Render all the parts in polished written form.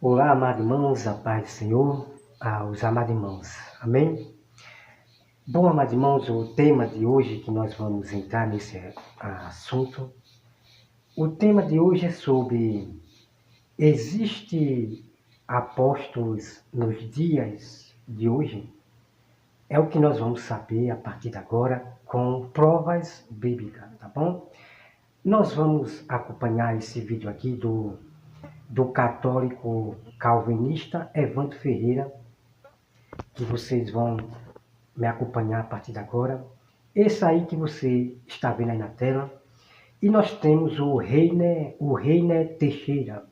Olá, amados irmãos, a paz do Senhor, aos amados irmãos. Amém? Bom, amados irmãos, o tema de hoje que nós vamos entrar nesse assunto, o tema de hoje é sobre existe apóstolos nos dias de hoje? É o que nós vamos saber a partir de agora com provas bíblicas, tá bom? Nós vamos acompanhar esse vídeo aqui do católico calvinista Evandro Ferreira, que vocês vão me acompanhar a partir de agora. Esse aí que você está vendo aí na tela. E nós temos o Reiner Teixeira,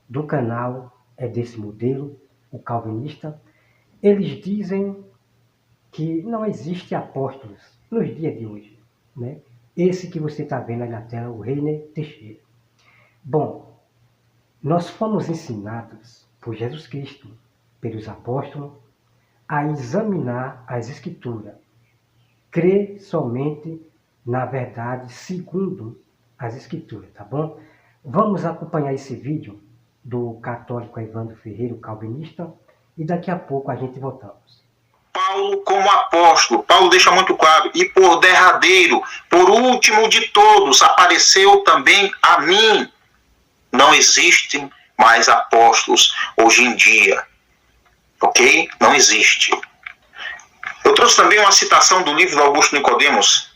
do canal desse modelo, o calvinista. Eles dizem que não existe apóstolos nos dias de hoje, né? Esse que você está vendo aí na tela, o Reiner Teixeira. Bom, nós fomos ensinados por Jesus Cristo, pelos apóstolos, a examinar as Escrituras, crer somente na verdade segundo as Escrituras, tá bom? Vamos acompanhar esse vídeo do católico Evandro Ferreira, o calvinista, e daqui a pouco a gente voltamos. Paulo como apóstolo, Paulo deixa muito claro, e por derradeiro, por último de todos, apareceu também a mim. Não existem mais apóstolos hoje em dia, ok? Não existe. Eu trouxe também uma citação do livro do Augusto Nicodemos.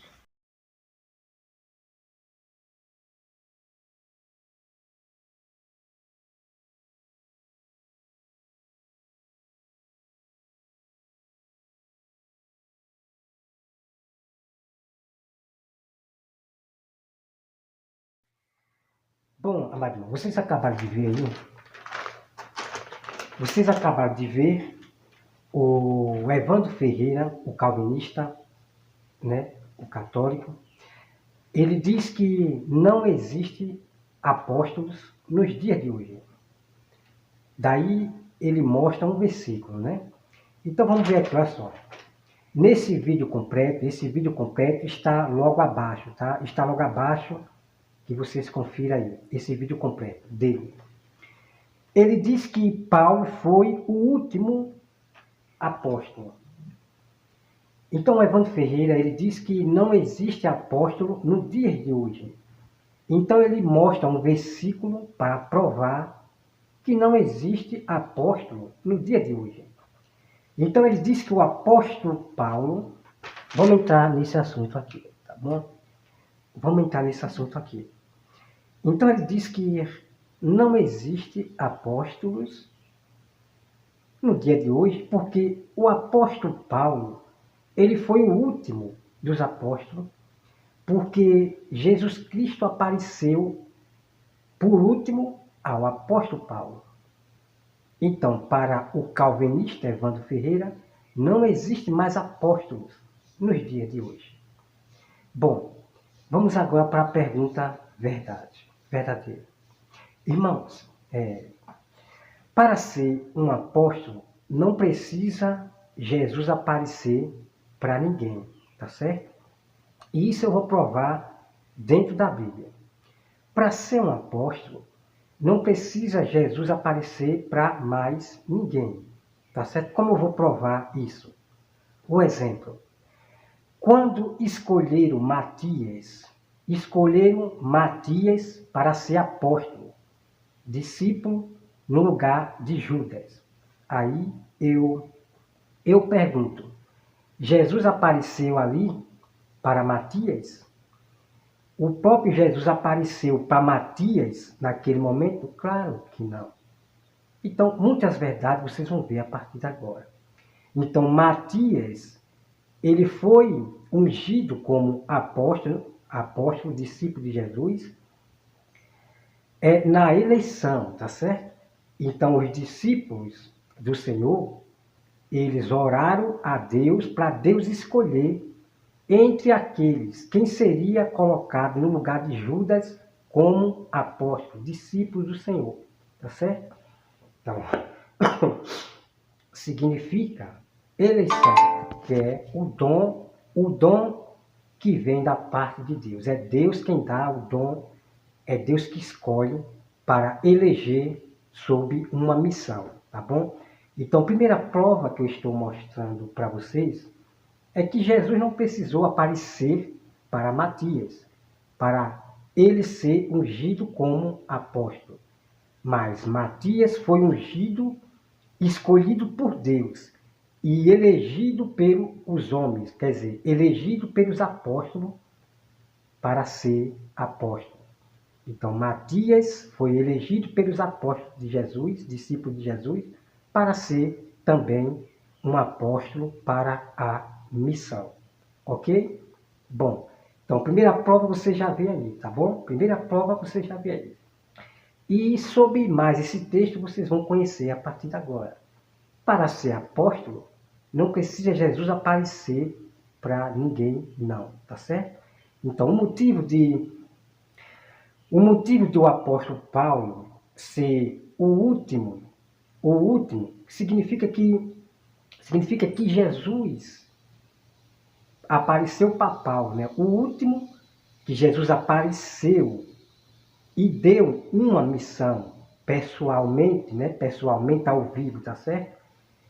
Bom, amados irmãos, vocês acabaram de ver aí, o Evandro Ferreira, o calvinista, né, o católico. Ele diz que não existe apóstolos nos dias de hoje. Daí ele mostra um versículo, né? Então vamos ver aqui, olha só. Nesse vídeo completo, esse vídeo completo está logo abaixo, tá? Está logo abaixo, que vocês confiram aí, esse vídeo completo dele. Ele diz que Paulo foi o último apóstolo. Então, Evandro Ferreira, ele diz que não existe apóstolo no dia de hoje. Então, ele mostra um versículo para provar que não existe apóstolo no dia de hoje. Então, ele diz que o apóstolo Paulo... Vamos entrar nesse assunto aqui, tá bom? Vamos entrar nesse assunto aqui. Então, ele diz que não existe apóstolos no dia de hoje, porque o apóstolo Paulo, ele foi o último dos apóstolos, porque Jesus Cristo apareceu por último ao apóstolo Paulo. Então, para o calvinista Evandro Ferreira, não existe mais apóstolos nos dias de hoje. Bom, vamos agora para a pergunta verdadeira. Irmãos, para ser um apóstolo, não precisa Jesus aparecer para ninguém, tá certo? E isso eu vou provar dentro da Bíblia. Para ser um apóstolo, não precisa Jesus aparecer para mais ninguém, tá certo? Como eu vou provar isso? O exemplo. Quando escolheram Matias para ser apóstolo, discípulo no lugar de Judas. Aí eu pergunto, Jesus apareceu ali para Matias? O próprio Jesus apareceu para Matias naquele momento? Claro que não. Então, muitas verdades vocês vão ver a partir de agora. Então, Matias, ele foi ungido como apóstolo, discípulo de Jesus, na eleição, tá certo? Então, os discípulos do Senhor, eles oraram a Deus para Deus escolher entre aqueles quem seria colocado no lugar de Judas como apóstolo, discípulo do Senhor, tá certo? Então, significa eleição, que é o dom que vem da parte de Deus. É Deus quem dá o dom, é Deus que escolhe para eleger sob uma missão, tá bom? Então, a primeira prova que eu estou mostrando para vocês é que Jesus não precisou aparecer para Matias, para ele ser ungido como apóstolo. Mas Matias foi ungido, escolhido por Deus e elegido pelos homens, quer dizer, elegido pelos apóstolos para ser apóstolo. Então, Matias foi elegido pelos apóstolos de Jesus, discípulos de Jesus, para ser também um apóstolo para a missão. Ok? Bom, então, primeira prova você já vê aí, tá bom? Primeira prova você já vê aí. E sobre mais esse texto vocês vão conhecer a partir de agora. Para ser apóstolo, não precisa Jesus aparecer para ninguém, não, tá certo? Então, o motivo do apóstolo Paulo ser o último significa que Jesus apareceu para Paulo, né? O último que Jesus apareceu e deu uma missão pessoalmente, né? Pessoalmente ao vivo, tá certo?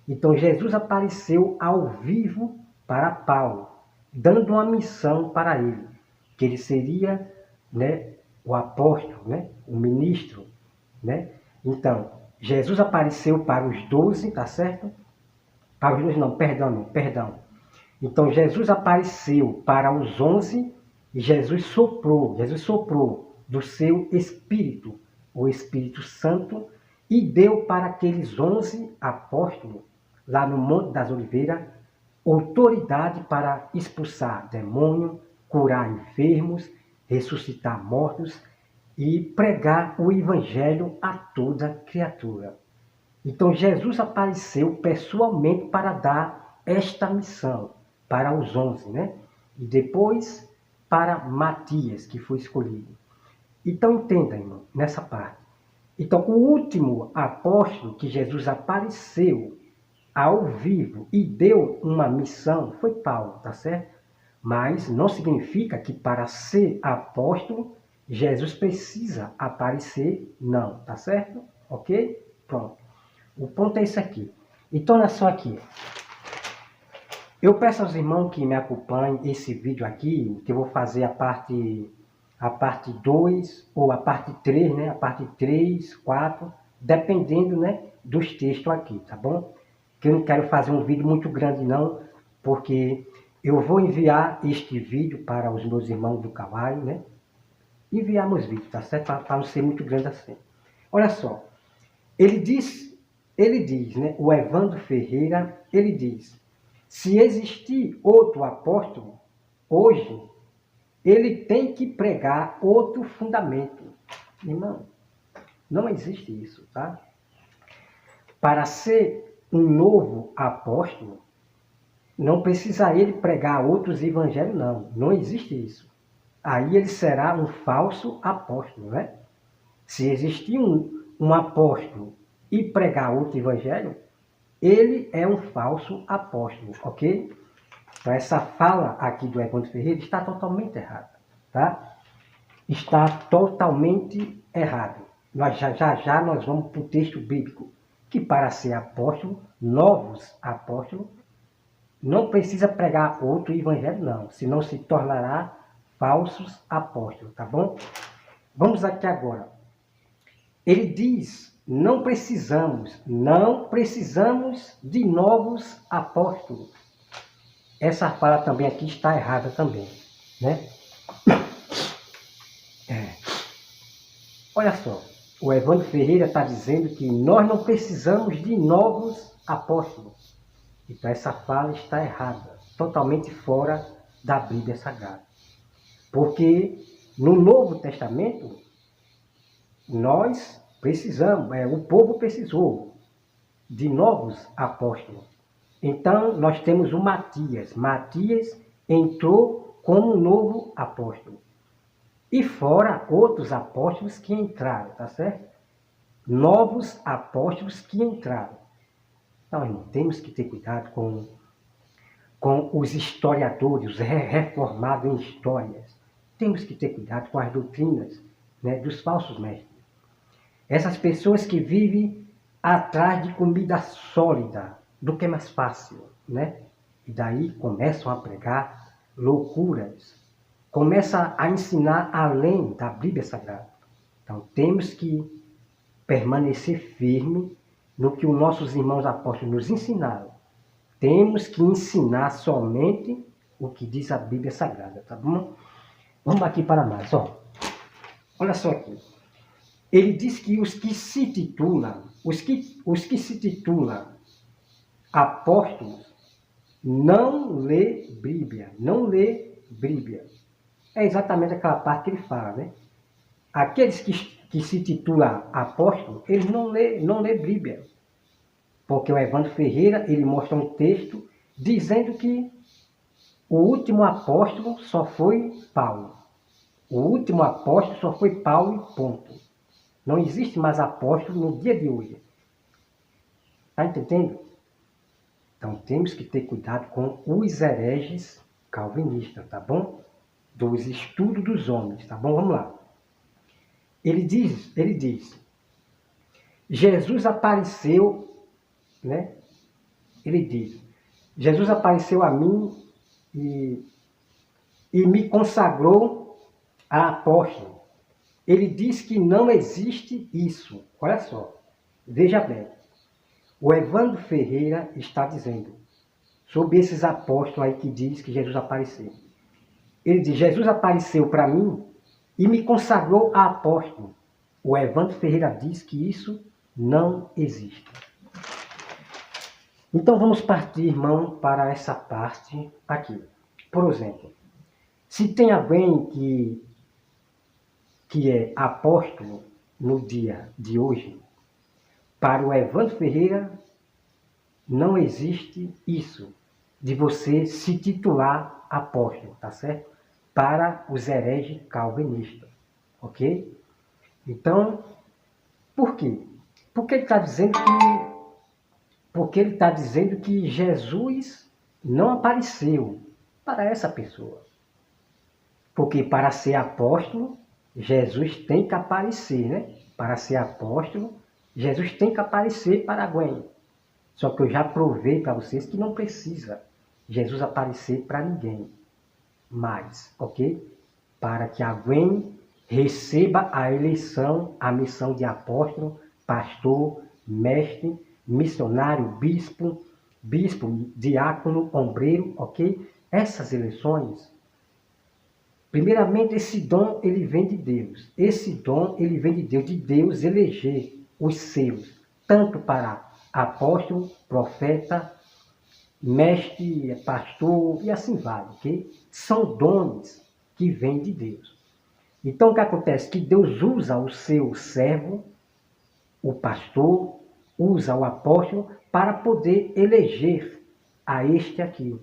Então Jesus apareceu ao vivo para Paulo, dando uma missão para ele, que ele seria, né, o apóstolo, né, o ministro, né? Então, Jesus apareceu para os 12, tá certo? Para os 12 não, perdão. Então, Jesus apareceu para os 11 e Jesus soprou do seu Espírito, o Espírito Santo, e deu para aqueles 11 apóstolos, lá no Monte das Oliveiras, autoridade para expulsar demônio, curar enfermos, ressuscitar mortos e pregar o Evangelho a toda criatura. Então Jesus apareceu pessoalmente para dar esta missão para os 11, né? E depois para Matias, que foi escolhido. Então entenda, irmão, nessa parte. Então o último apóstolo que Jesus apareceu ao vivo e deu uma missão foi Paulo, tá certo? Mas não significa que para ser apóstolo, Jesus precisa aparecer, não, tá certo? Ok? Pronto. O ponto é isso aqui. Então, olha só aqui. Eu peço aos irmãos que me acompanhem esse vídeo aqui, que eu vou fazer a parte 2 ou a parte 3, né? A parte 3, 4, dependendo, né, dos textos aqui, tá bom? Que eu não quero fazer um vídeo muito grande não, porque eu vou enviar este vídeo para os meus irmãos do Kawai, né? Enviar meus vídeos, tá certo? Para não ser muito grande assim. Olha só, ele diz, né? O Evandro Ferreira, ele diz, se existir outro apóstolo, hoje, ele tem que pregar outro fundamento. Irmão, não existe isso, tá? Para ser um novo apóstolo, não precisa ele pregar outros evangelhos, não. Não existe isso. Aí ele será um falso apóstolo, né? Se existir um apóstolo e pregar outro evangelho, ele é um falso apóstolo, ok? Então essa fala aqui do Evandro Ferreira está totalmente errada, tá? Está totalmente errado. Nós já nós vamos para o texto bíblico, que para ser apóstolo, novos apóstolos, não precisa pregar outro evangelho, não, senão se tornará falsos apóstolos, tá bom? Vamos aqui agora. Ele diz, não precisamos de novos apóstolos. Essa fala também aqui está errada também, né? Olha só, o Evandro Ferreira está dizendo que nós não precisamos de novos apóstolos. Então essa fala está errada, totalmente fora da Bíblia Sagrada. Porque no Novo Testamento, nós precisamos, o povo precisou de novos apóstolos. Então nós temos o Matias. Matias entrou como novo apóstolo. E fora outros apóstolos que entraram, tá certo? Novos apóstolos que entraram. Então, irmão, temos que ter cuidado com os historiadores, os reformados em histórias. Temos que ter cuidado com as doutrinas, né, dos falsos mestres. Essas pessoas que vivem atrás de comida sólida, do que é mais fácil, né? E daí começam a pregar loucuras, começam a ensinar além da Bíblia Sagrada. Então temos que permanecer firme no que os nossos irmãos apóstolos nos ensinaram. Temos que ensinar somente o que diz a Bíblia Sagrada, tá bom? Vamos aqui para mais, ó. Olha só aqui. Ele diz que os que se titulam, os que se titulam apóstolos, não lê Bíblia, não lê Bíblia. É exatamente aquela parte que ele fala, né? Aqueles que se titulam apóstolos, eles não lê Bíblia. Porque o Evandro Ferreira, ele mostra um texto dizendo que o último apóstolo só foi Paulo. O último apóstolo só foi Paulo e ponto. Não existe mais apóstolo no dia de hoje. Está entendendo? Então temos que ter cuidado com os hereges calvinistas, tá bom? Dos estudos dos homens, tá bom? Vamos lá. Ele diz, Jesus apareceu, né? Ele diz, Jesus apareceu a mim e me consagrou a apóstolo. Ele diz que não existe isso. Olha só, veja bem. O Evandro Ferreira está dizendo sobre esses apóstolos aí que diz que Jesus apareceu. Ele diz, Jesus apareceu para mim e me consagrou a apóstolo. O Evandro Ferreira diz que isso não existe. Então vamos partir, irmão, para essa parte aqui. Por exemplo, se tem alguém que é apóstolo no dia de hoje, para o Evandro Ferreira não existe isso, de você se titular apóstolo, tá certo? Para os hereges calvinistas, ok? Então, por quê? Porque ele está dizendo que Jesus não apareceu para essa pessoa. Porque para ser apóstolo, Jesus tem que aparecer, né? Para ser apóstolo, Jesus tem que aparecer para a Gwen. Só que eu já provei para vocês que não precisa Jesus aparecer para ninguém mais, ok? Para que a Gwen receba a eleição, a missão de apóstolo, pastor, mestre, missionário, bispo, diácono, ombreiro, ok? Essas eleições, primeiramente, esse dom, ele vem de Deus. Esse dom, ele vem de Deus eleger os seus, tanto para apóstolo, profeta, mestre, pastor, e assim vai, ok? São dons que vêm de Deus. Então, o que acontece? Que Deus usa o seu servo, o pastor, usa o apóstolo, para poder eleger a este aqui,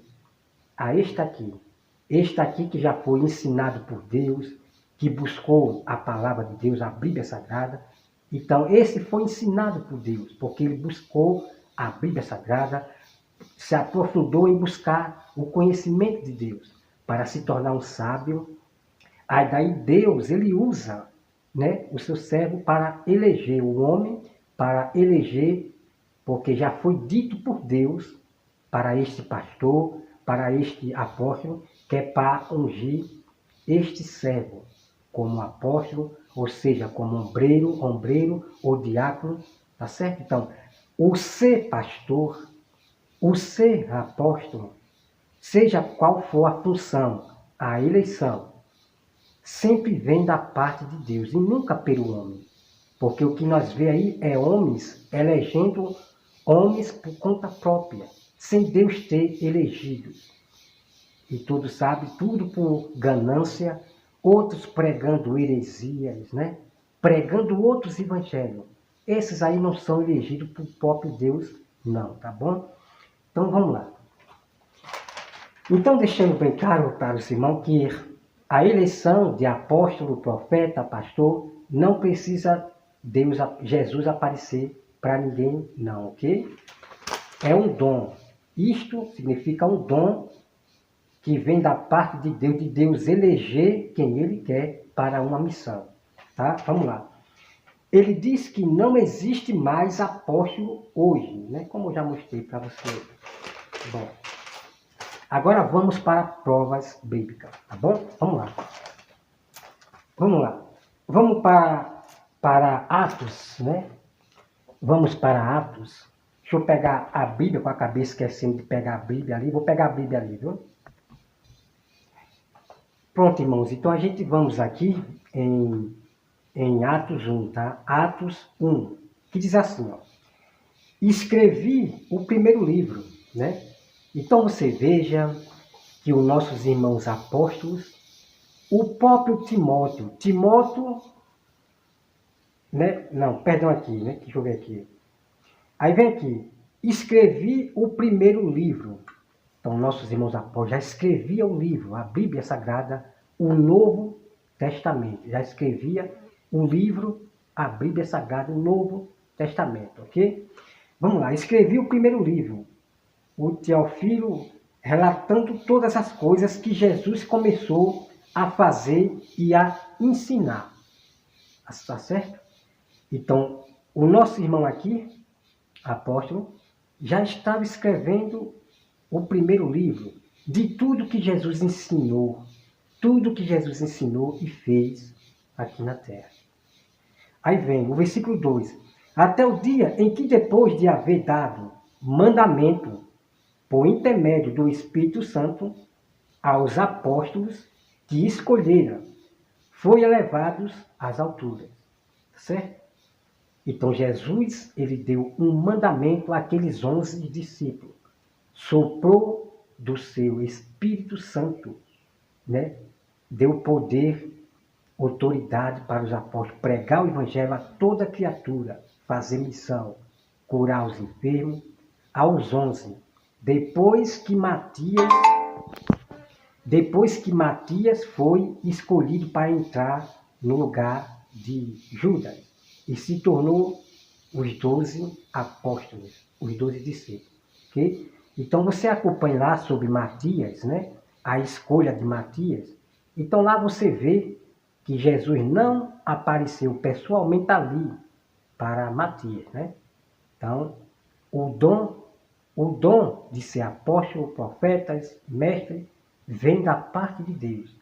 este aqui que já foi ensinado por Deus, que buscou a palavra de Deus, a Bíblia Sagrada. Então, esse foi ensinado por Deus, porque ele buscou a Bíblia Sagrada, se aprofundou em buscar o conhecimento de Deus, para se tornar um sábio. Aí daí Deus, ele usa, né, o seu servo para eleger o homem, para eleger, porque já foi dito por Deus, para este pastor, para este apóstolo, que é para ungir este servo como apóstolo, ou seja, como ombreiro ou diácono, tá certo? Então, o ser pastor, o ser apóstolo, seja qual for a função, a eleição, sempre vem da parte de Deus e nunca pelo homem. Porque o que nós vê aí é homens elegendo homens por conta própria, sem Deus ter elegido. E todos sabem, tudo por ganância, outros pregando heresias, né? Pregando outros evangelhos. Esses aí não são elegidos por próprio Deus, não, tá bom? Então vamos lá. Então, deixando bem claro para os irmãos que a eleição de apóstolo, profeta, pastor, não precisa Jesus aparecer para ninguém, não, ok? É um dom. Isto significa um dom que vem da parte de Deus eleger quem ele quer para uma missão, tá? Vamos lá. ele diz que não existe mais apóstolo hoje, né? Como eu já mostrei para você. Bom, agora vamos para provas bíblicas, tá bom? Vamos lá. Vamos lá. Vamos para Atos, né? Vamos para Atos. Deixa eu pegar a Bíblia, com a cabeça esquecendo de pegar a Bíblia ali. Vou pegar a Bíblia ali, viu? Pronto, irmãos. Então a gente vamos aqui em Atos 1, tá? Atos 1, que diz assim, ó. Escrevi o primeiro livro, né? Então você veja que os nossos irmãos apóstolos, o próprio Timóteo, né? Não, perdão aqui, né? Deixa eu ver aqui. Aí vem aqui, escrevi o primeiro livro. Então, nossos irmãos apóstolos já escreviam o livro, a Bíblia Sagrada, o Novo Testamento. Já escrevia o livro, a Bíblia Sagrada, o Novo Testamento, ok? Vamos lá, escrevi o primeiro livro, o Teófilo, relatando todas as coisas que Jesus começou a fazer e a ensinar. Está certo? Então, o nosso irmão aqui, apóstolo, já estava escrevendo o primeiro livro de tudo que Jesus ensinou e fez aqui na terra. Aí vem o versículo 2. Até o dia em que, depois de haver dado mandamento por intermédio do Espírito Santo aos apóstolos que escolheram, foi elevados às alturas. Certo? Então Jesus, ele deu um mandamento àqueles 11 discípulos. Soprou do seu Espírito Santo, né? Deu poder, autoridade para os apóstolos, pregar o evangelho a toda criatura, fazer missão, curar os enfermos, aos 11. Depois que Matias foi escolhido para entrar no lugar de Judas e se tornou os 12 apóstolos, os 12 discípulos. Okay? Então você acompanha lá sobre Matias, né? A escolha de Matias. Então lá você vê que Jesus não apareceu pessoalmente ali para Matias, né? Então o dom de ser apóstolo, profetas, mestre, vem da parte de Deus.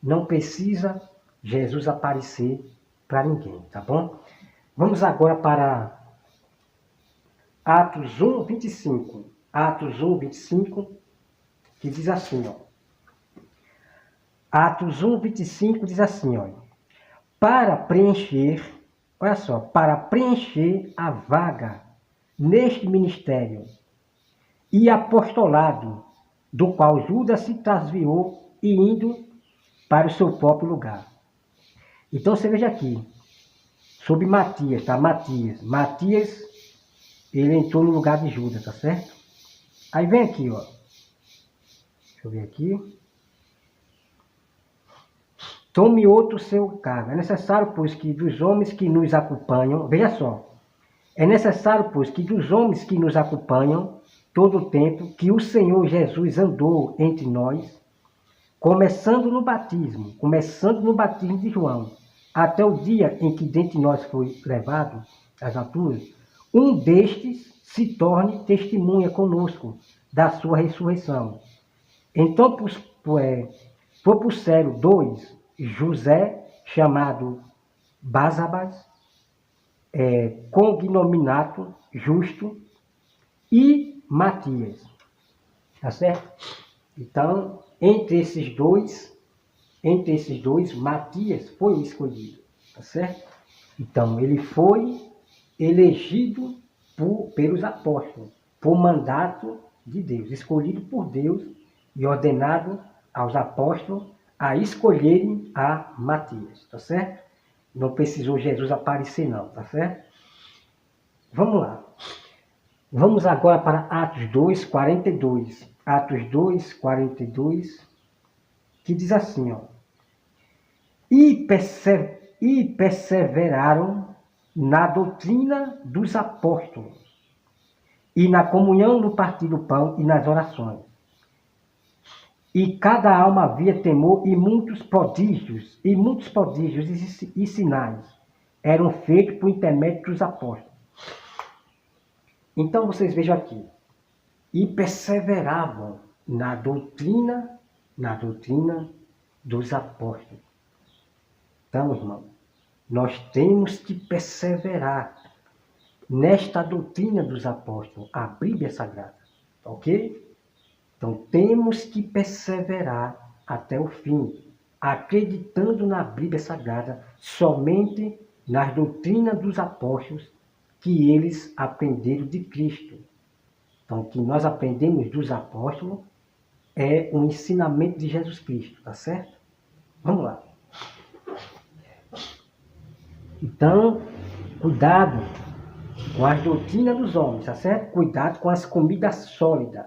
Não precisa Jesus aparecer para ninguém, tá bom? Vamos agora para Atos 1, 25. Atos 1, 25, que diz assim, ó. Atos 1, 25 diz assim, ó. Para preencher, olha só, para preencher a vaga neste ministério e apostolado, do qual Judas se transviou e indo para o seu próprio lugar. Então você veja aqui, sobre Matias, tá? Matias, ele entrou no lugar de Judas, tá certo? Aí vem aqui, ó. Deixa eu ver aqui. Tome outro seu cargo. É necessário, pois, que dos homens que nos acompanham, veja só, é necessário, pois, que dos homens que nos acompanham, todo o tempo que o Senhor Jesus andou entre nós, começando no batismo de João, até o dia em que dentre nós foi levado às alturas, um destes se torne testemunha conosco da sua ressurreição. Então propuseram 2, José, chamado Barsabás, cognominato Justo, e Matias. Tá certo? Então, entre esses dois, Matias foi o escolhido. Tá certo? Então, ele foi elegido pelos apóstolos, por mandato de Deus, escolhido por Deus e ordenado aos apóstolos a escolherem a Matias, tá certo? Não precisou Jesus aparecer não, tá certo? Vamos lá. Vamos agora para Atos 2, 42. Atos 2, 42, que diz assim, ó. E perseveraram na doutrina dos apóstolos, e na comunhão no partir do pão e nas orações. E cada alma havia temor, e muitos prodígios e sinais eram feitos por intermédio dos apóstolos. Então vocês vejam aqui, e perseveravam na doutrina dos apóstolos. Então, irmão, nós temos que perseverar nesta doutrina dos apóstolos, a Bíblia Sagrada, ok? Então, temos que perseverar até o fim, acreditando na Bíblia Sagrada, somente nas doutrinas dos apóstolos que eles aprenderam de Cristo. Então, o que nós aprendemos dos apóstolos é um ensinamento de Jesus Cristo, tá certo? Vamos lá. Então, cuidado com as doutrinas dos homens, tá certo? Cuidado com as comidas sólidas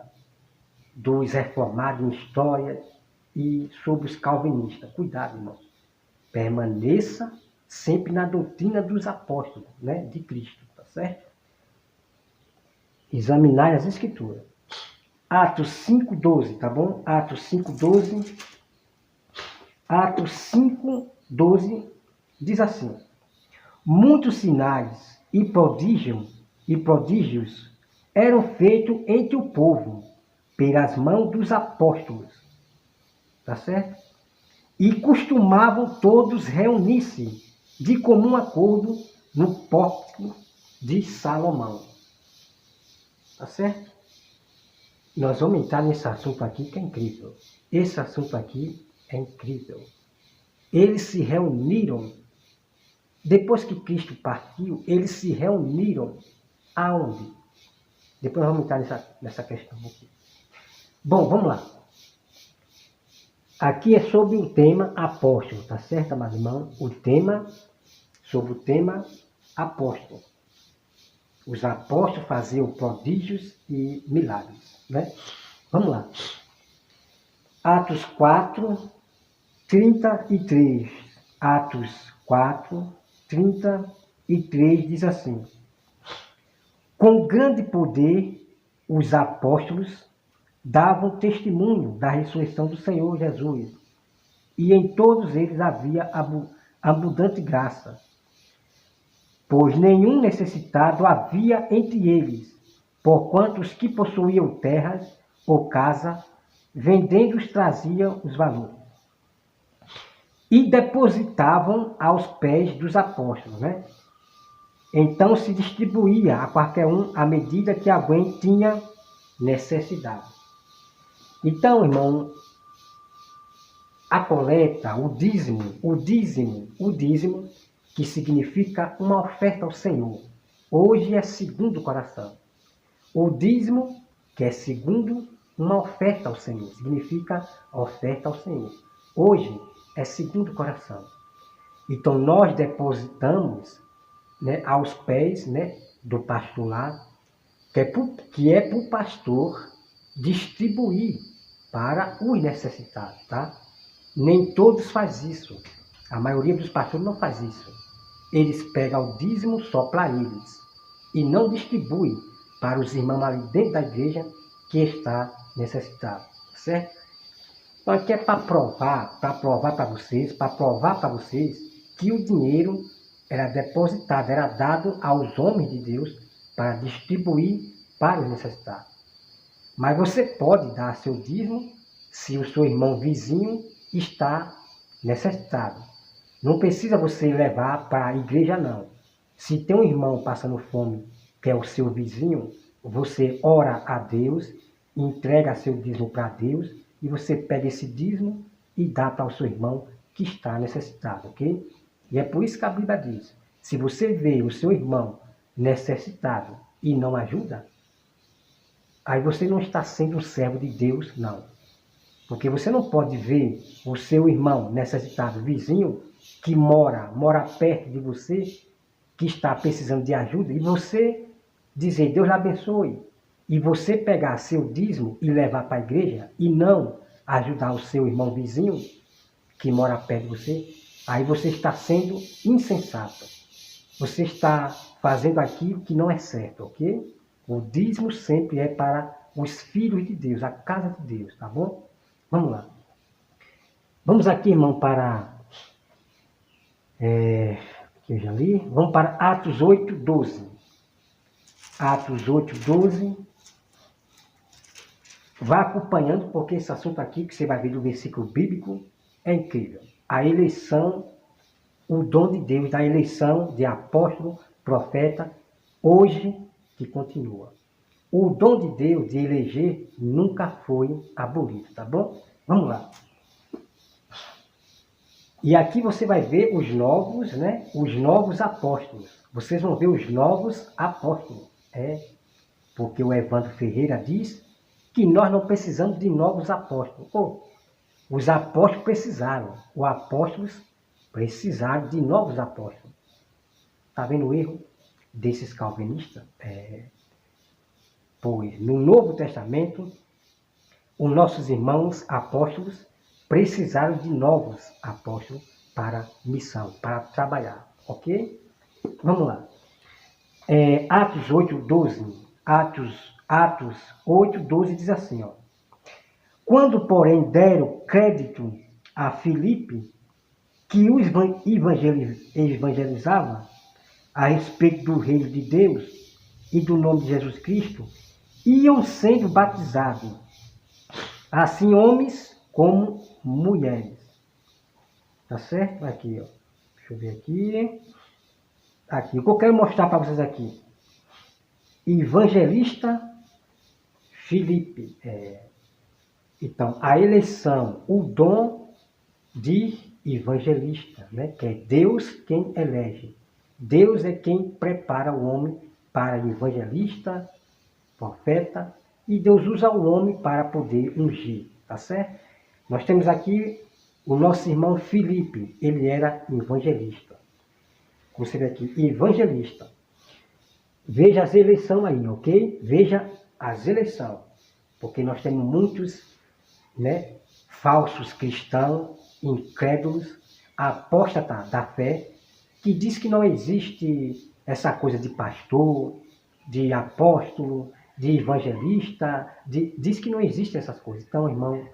dos reformados em história e sobre os calvinistas. Cuidado, irmão. Permaneça sempre na doutrina dos apóstolos, né, de Cristo, tá certo? Examinar as Escrituras. Atos 5:12, tá bom? Atos 5:12. Atos 5:12 diz assim: muitos sinais e prodígios eram feitos entre o povo pelas mãos dos apóstolos, tá certo? E costumavam todos reunir-se de comum acordo no pórtico de Salomão, tá certo? Nós vamos entrar nesse assunto aqui que é incrível. Esse assunto aqui é incrível. Eles se reuniram, depois que Cristo partiu, eles se reuniram aonde? Depois vamos entrar nessa questão aqui. Bom, vamos lá. Aqui é sobre o tema apóstolo, tá certo, amado irmão? Sobre o tema apóstolo. Os apóstolos faziam prodígios e milagres, né? Vamos lá. Atos 4:33. Atos 4:33 diz assim: com grande poder, os apóstolos davam testemunho da ressurreição do Senhor Jesus, e em todos eles havia abundante graça, pois nenhum necessitado havia entre eles, porquanto os que possuíam terras ou casa, vendendo-os traziam os valores, e depositavam aos pés dos apóstolos, né? Então se distribuía a qualquer um à medida que alguém tinha necessidade. Então, irmão, a coleta, o dízimo, que significa uma oferta ao Senhor, hoje é segundo o coração. O dízimo, que é segundo uma oferta ao Senhor, significa oferta ao Senhor. Hoje é segundo o coração. Então, nós depositamos, né, aos pés, né, do pastor lá, que é para o pastor distribuir para os necessitados, tá? Nem todos faz isso. A maioria dos pastores não faz isso. Eles pegam o dízimo só para eles e não distribuem para os irmãos ali dentro da igreja que está necessitado, certo? Então aqui é para provar para vocês que o dinheiro era depositado, era dado aos homens de Deus para distribuir para os necessitados. Mas você pode dar seu dízimo se o seu irmão vizinho está necessitado. Não precisa você levar para a igreja, não. Se tem um irmão passando fome, que é o seu vizinho, você ora a Deus, entrega seu dízimo para Deus, e você pega esse dízimo e dá para o seu irmão que está necessitado, ok? E é por isso que a Bíblia diz, se você vê o seu irmão necessitado e não ajuda, aí você não está sendo um servo de Deus, não. Porque você não pode ver o seu irmão necessitado, vizinho, que mora perto de você, que está precisando de ajuda, e você dizer, Deus lhe abençoe, e você pegar seu dízimo e levar para a igreja, e não ajudar o seu irmão vizinho, que mora perto de você, aí você está sendo insensato. Você está fazendo aquilo que não é certo, ok? O dízimo sempre é para os filhos de Deus, a casa de Deus, tá bom? Vamos lá. Vamos aqui, irmão, para... que eu já li. Vamos para Atos 8, 12. Atos 8, 12. Vá acompanhando, porque esse assunto aqui, que você vai ver do versículo bíblico, é incrível. A eleição, o dom de Deus da eleição de apóstolo, profeta, hoje que continua. O dom de Deus de eleger nunca foi abolido, tá bom? Vamos lá. E aqui você vai ver os novos, né? Os novos apóstolos. Vocês vão ver os novos apóstolos. Porque o Evandro Ferreira diz que nós não precisamos de novos apóstolos. Os apóstolos precisaram. Os apóstolos precisaram de novos apóstolos. Está vendo o erro desses calvinistas? Pois no Novo Testamento, os nossos irmãos apóstolos precisaram de novos apóstolos para missão, para trabalhar. Ok? Vamos lá. Atos 8, 12. Atos 8, 12 diz assim, ó. Quando, porém, deram crédito a Filipe, que os evangelizava a respeito do reino de Deus e do nome de Jesus Cristo, iam sendo batizados, assim homens como mulheres. Tá certo? Aqui, ó. Deixa eu ver aqui. Aqui, o que eu quero mostrar para vocês aqui. Evangelista Filipe. Então, a eleição, o dom de evangelista, né? Que é Deus quem elege. Deus é quem prepara o homem para evangelista, profeta, e Deus usa o homem para poder ungir, tá certo? Nós temos aqui o nosso irmão Filipe, ele era evangelista. Você vê aqui, evangelista. Veja as eleições aí, ok? Veja as eleições, porque nós temos muitos, né, falsos cristãos, incrédulos, apóstatas da fé, que diz que não existe essa coisa de pastor, de apóstolo, de evangelista, diz que não existe essas coisas. Então, irmão,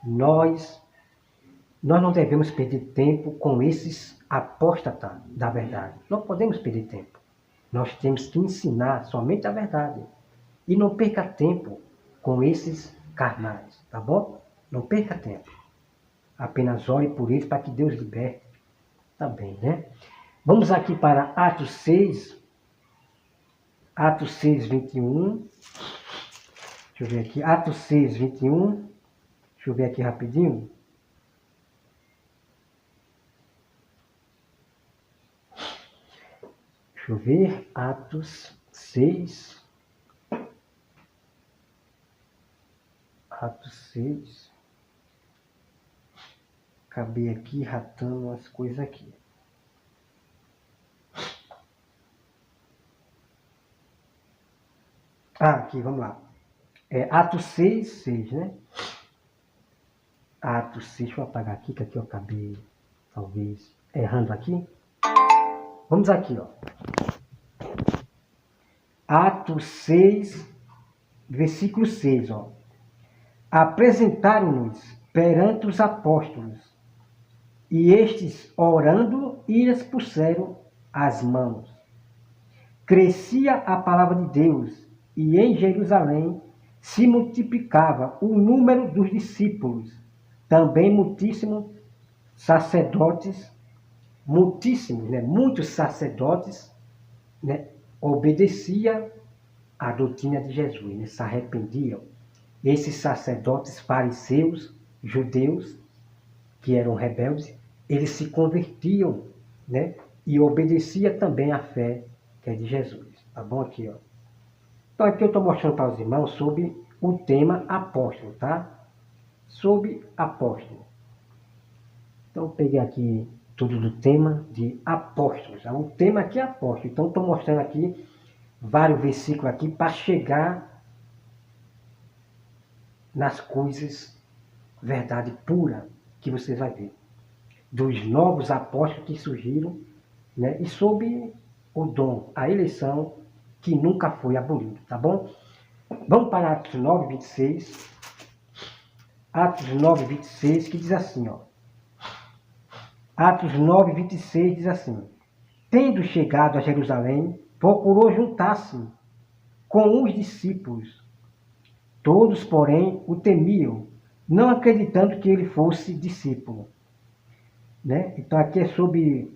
nós não devemos perder tempo com esses apóstatas da verdade. Não podemos perder tempo. Nós temos que ensinar somente a verdade. E não perca tempo com esses carnais, tá bom? Não perca tempo. Apenas ore por eles para que Deus liberte. Tá bem, né? Vamos aqui para Atos 6. Atos 6, 21. Deixa eu ver aqui. Atos 6, 21. Deixa eu ver aqui rapidinho. Deixa eu ver. Atos 6. Atos 6. Acabei aqui ratando as coisas aqui. Aqui, vamos lá. Atos 6, 6, né? Atos 6, deixa eu apagar aqui, que aqui eu acabei, talvez, errando aqui. Vamos aqui, ó. Atos 6, versículo 6, ó. Apresentaram-nos perante os apóstolos, e estes, orando, lhes puseram as mãos. Crescia a palavra de Deus, e em Jerusalém se multiplicava o número dos discípulos. Também muitos sacerdotes, muitos sacerdotes, né, obedeciam à doutrina de Jesus, né, se arrependiam. Esses sacerdotes fariseus, judeus, que eram rebeldes, eles se convertiam, né, e obedeciam também à fé que é de Jesus. Tá bom aqui, ó. Então aqui eu estou mostrando para os irmãos sobre o tema apóstolo, tá? Sobre apóstolo. Então eu peguei aqui tudo do tema de apóstolos. O tema aqui é apóstolo. Então estou mostrando aqui vários versículos aqui para chegar nas coisas, verdade pura, que vocês vão ver. Dos novos apóstolos que surgiram, né? E sobre o dom, a eleição, que nunca foi abolido, tá bom? Vamos para Atos 9, 26. Atos 9, 26, que diz assim, ó. Atos 9, 26 diz assim. tendo chegado a Jerusalém, procurou juntar-se com os discípulos. Todos, porém, o temiam, não acreditando que ele fosse discípulo. Né? Então aqui é sobre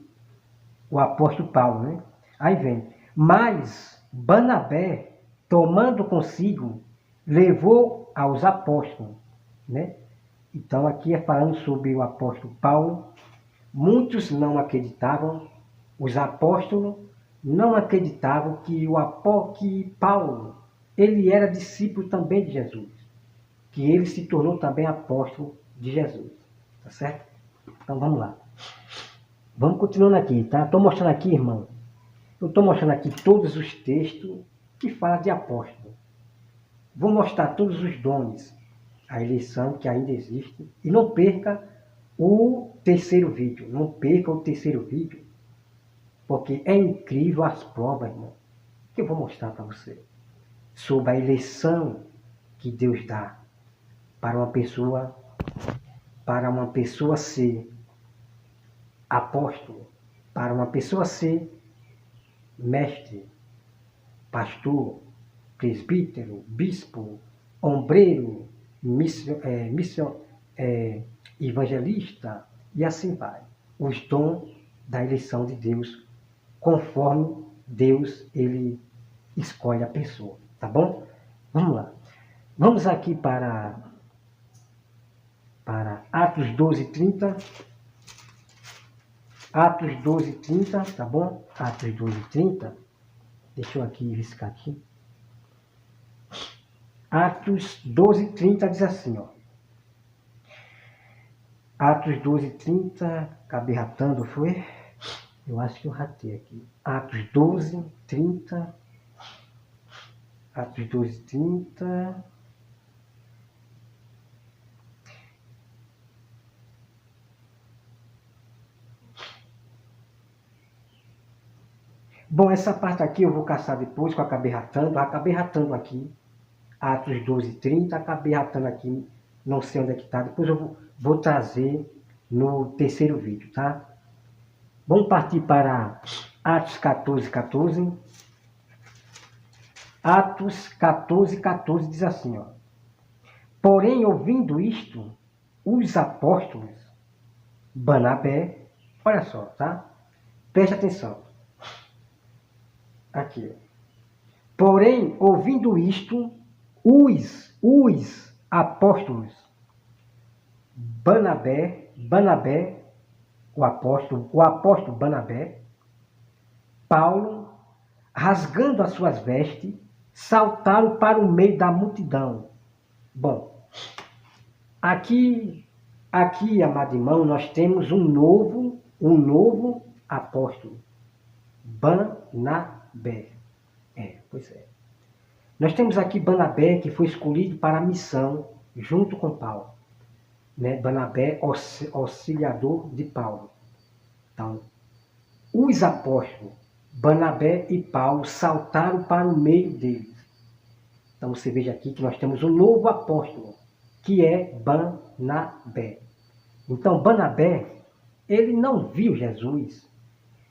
o apóstolo Paulo. Né? Aí vem, mas Barnabé, tomando consigo, levou aos apóstolos. Né? Então aqui é falando sobre o apóstolo Paulo. Muitos não acreditavam, os apóstolos não acreditavam que que Paulo, ele era discípulo também de Jesus, que ele se tornou também apóstolo de Jesus, tá certo? Então vamos lá. Vamos continuando aqui, tá? Estou mostrando aqui, irmão, eu estou mostrando aqui todos os textos que falam de apóstolo. Vou mostrar todos os dons, a eleição que ainda existe, e não perca o terceiro vídeo, não perca o terceiro vídeo, porque é incrível as provas, irmão, que eu vou mostrar para você, sobre a eleição que Deus dá para uma pessoa ser apóstolo, para uma pessoa ser mestre, pastor, presbítero, bispo, ombreiro, evangelista, e assim vai. Os dons da eleição de Deus, conforme Deus ele escolhe a pessoa, tá bom? Vamos lá. Vamos aqui para Atos 12:30. Atos 12:30, tá bom? Atos 12:30. Deixa eu aqui riscar aqui. Atos 12:30 diz assim, ó. Atos 12:30, acabei ratando, foi? Eu acho que eu ratei aqui. Atos 12:30. Atos 12:30. Bom, essa parte aqui eu vou caçar depois, que eu acabei ratando. Acabei ratando aqui. Atos 12:30, acabei ratando aqui. Não sei onde é que está. Depois eu vou trazer no terceiro vídeo, tá? Vamos partir para Atos 14:14. Atos 14:14 diz assim, ó. Porém, ouvindo isto, os apóstolos, Barnabé, olha só, tá? Preste atenção. Aqui. Porém, ouvindo isto, os apóstolos, Barnabé, o apóstolo Barnabé, Paulo, rasgando as suas vestes, saltaram para o meio da multidão. Bom, aqui, amado irmão, nós temos um novo apóstolo, Barnabé. Pois é. Nós temos aqui Barnabé, que foi escolhido para a missão junto com Paulo. Né? Barnabé, auxiliador de Paulo. Então, os apóstolos, Barnabé e Paulo, saltaram para o meio deles. Então, você veja aqui que nós temos um novo apóstolo, que é Barnabé. Então, Barnabé, ele não viu Jesus.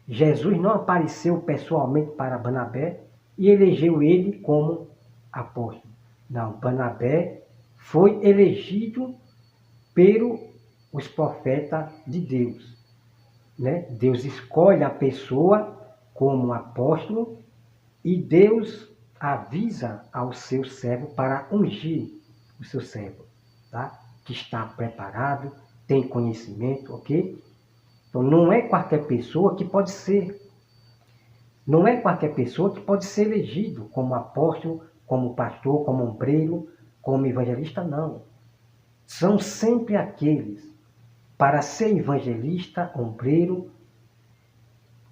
Jesus não apareceu pessoalmente para Barnabé e elegeu ele como apóstolo. Não, Barnabé foi elegido pelos profetas de Deus. Né? Deus escolhe a pessoa como apóstolo e Deus avisa ao seu servo para ungir o seu servo, tá? Que está preparado, tem conhecimento, ok? Então não é qualquer pessoa que pode ser. Não é qualquer pessoa que pode ser elegido como apóstolo, como pastor, como ombreiro, como evangelista, não. São sempre aqueles. Para ser evangelista, ombreiro,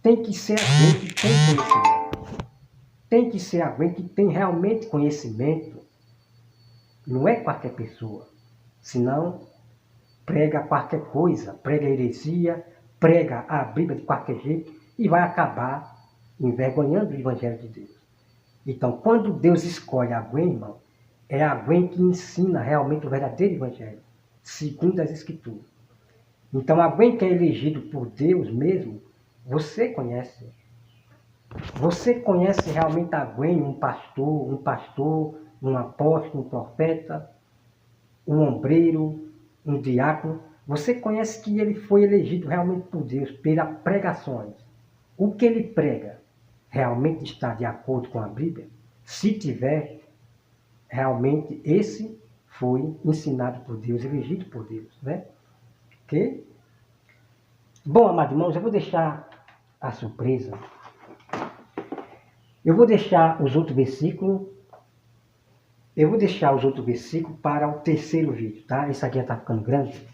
tem que ser alguém que tem conhecimento. Tem que ser alguém que tem realmente conhecimento. Não é qualquer pessoa. Senão, prega qualquer coisa, prega heresia, prega a Bíblia de qualquer jeito e vai acabar envergonhando o Evangelho de Deus. Então, quando Deus escolhe alguém, irmão, é alguém que ensina realmente o verdadeiro Evangelho, segundo as Escrituras. Então, alguém que é elegido por Deus mesmo, você conhece, Você conhece realmente alguém, um pastor, um apóstolo, um profeta, um ombreiro, um diácono? Você conhece que ele foi elegido realmente por Deus pelas pregações? O que ele prega realmente está de acordo com a Bíblia? Se tiver, realmente esse foi ensinado por Deus, elegido por Deus, né? Ok? Bom, amados irmãos, eu vou deixar a surpresa. Eu vou deixar os outros versículos. Eu vou deixar os outros versículos para o terceiro vídeo, tá? Esse aqui já está ficando grande.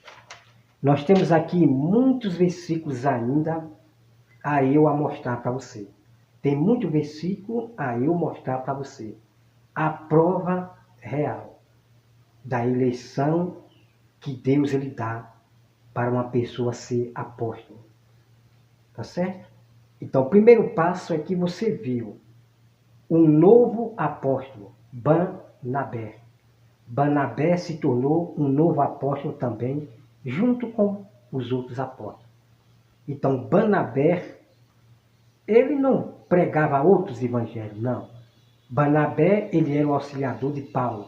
Nós temos aqui muitos versículos ainda a eu mostrar para você. Tem muito versículo a eu mostrar para você. A prova real da eleição que Deus ele dá para uma pessoa ser apóstolo. Tá certo? Então, o primeiro passo é que você viu um novo apóstolo, Barnabé. Barnabé se tornou um novo apóstolo também, junto com os outros apóstolos. Então, Barnabé, ele não pregava outros evangelhos, não. Barnabé, ele era o auxiliador de Paulo.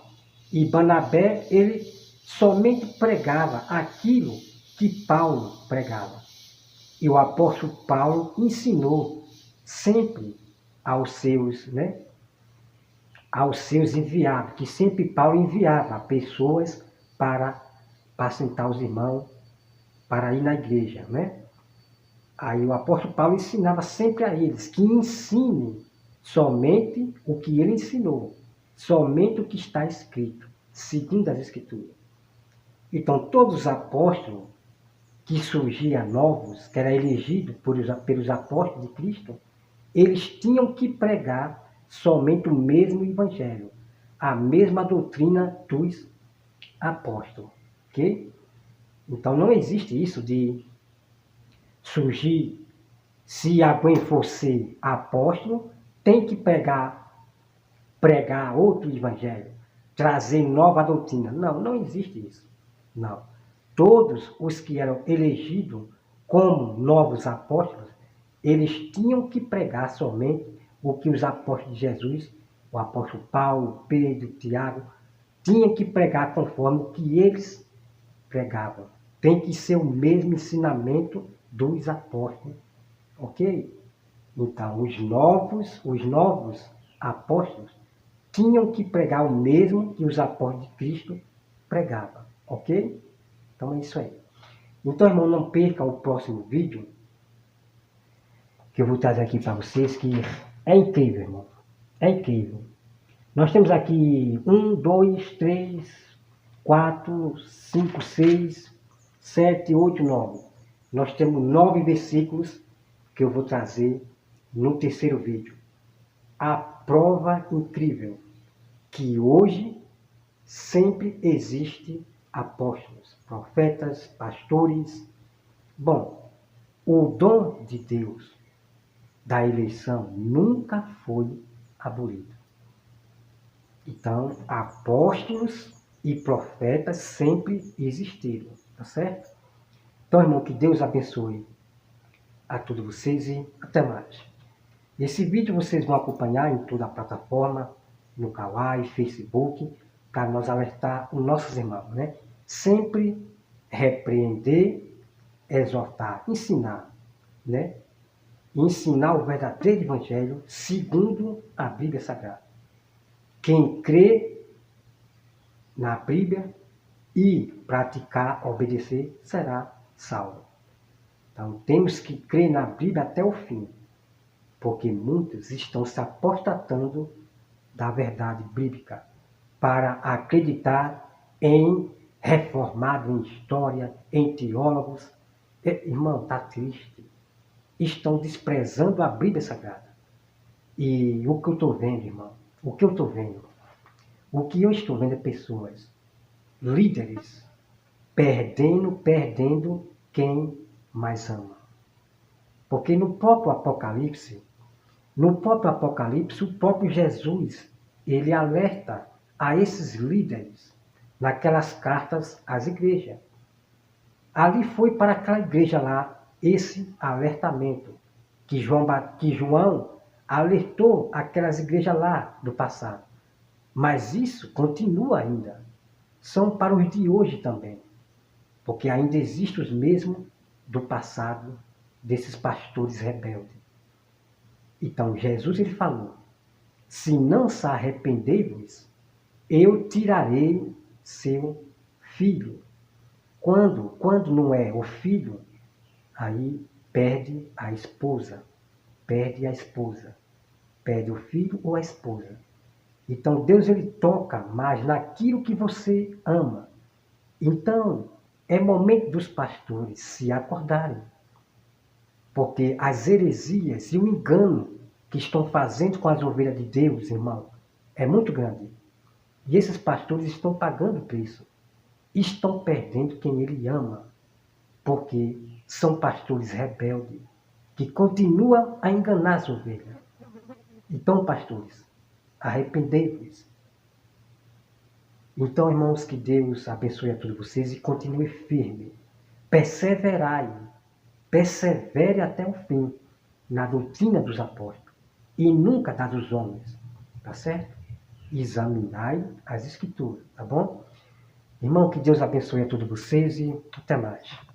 E Barnabé, ele somente pregava aquilo que Paulo pregava. E o apóstolo Paulo ensinou sempre aos seus, aos seus enviados, que sempre Paulo enviava pessoas para apacentar os irmãos, para ir na igreja, né? Aí o apóstolo Paulo ensinava sempre a eles que ensinem somente o que ele ensinou, somente o que está escrito, segundo as Escrituras. Então, todos os apóstolos que surgiam novos, que eram elegidos pelos apóstolos de Cristo, eles tinham que pregar somente o mesmo evangelho, a mesma doutrina dos apóstolos. Ok? Então, não existe isso de surgir, se alguém for ser apóstolo, tem que pregar outro evangelho, trazer nova doutrina. Não, não existe isso. Não. Todos os que eram elegidos como novos apóstolos, eles tinham que pregar somente o que os apóstolos de Jesus, o apóstolo Paulo, Pedro, Tiago, tinham que pregar conforme o que eles pregavam. Tem que ser o mesmo ensinamento dos apóstolos, ok? Então, os novos apóstolos tinham que pregar o mesmo que os apóstolos de Cristo pregavam, ok? Então é isso aí. Então, irmão, não perca o próximo vídeo que eu vou trazer aqui para vocês, que é incrível, irmão. É incrível. Nós temos aqui 1, 2, 3, 4, 5, 6, 7, 8, 9. Nós temos 9 versículos que eu vou trazer no terceiro vídeo. A prova incrível que hoje sempre existe apóstolos, profetas, pastores. Bom, o dom de Deus da eleição nunca foi abolido. Então, apóstolos e profetas sempre existiram, tá certo? Então, irmão, que Deus abençoe a todos vocês e até mais. Esse vídeo vocês vão acompanhar em toda a plataforma, no Kawaii, Facebook, para nós alertar os nossos irmãos, né? Sempre repreender, exortar, ensinar, né? Ensinar o verdadeiro evangelho segundo a Bíblia Sagrada. Quem crê na Bíblia e praticar, obedecer, será salvo. Então, temos que crer na Bíblia até o fim, porque muitos estão se apostatando da verdade bíblica para acreditar em reformado, em história, em teólogos. Irmão, está triste. Estão desprezando a Bíblia Sagrada. E o que eu estou vendo, irmão, o que eu estou vendo é pessoas, líderes, perdendo quem mais ama. Porque no próprio Apocalipse, o próprio Jesus, ele alerta a esses líderes naquelas cartas às igrejas. Ali foi para aquela igreja lá esse alertamento que João alertou aquelas igrejas lá do passado. Mas isso continua ainda. São para os de hoje também. Porque ainda existem os mesmos do passado, desses pastores rebeldes. Então Jesus ele falou, se não se arrepender-vos, eu tirarei seu filho. Quando não é o filho, aí perde a esposa. Perde a esposa. Perde o filho ou a esposa. Então Deus ele toca mais naquilo que você ama. Então é momento dos pastores se acordarem. Porque as heresias e o engano que estão fazendo com as ovelhas de Deus, irmão, é muito grande. E esses pastores estão pagando o preço. Estão perdendo quem ele ama. Porque são pastores rebeldes que continuam a enganar as ovelhas. Então, pastores, arrependei-vos. Então, irmãos, que Deus abençoe a todos vocês e continue firme. Perseverai. Persevere até o fim na doutrina dos apóstolos e nunca da dos homens. Tá certo? Examinai as escrituras, tá bom? Irmão, que Deus abençoe a todos vocês e até mais.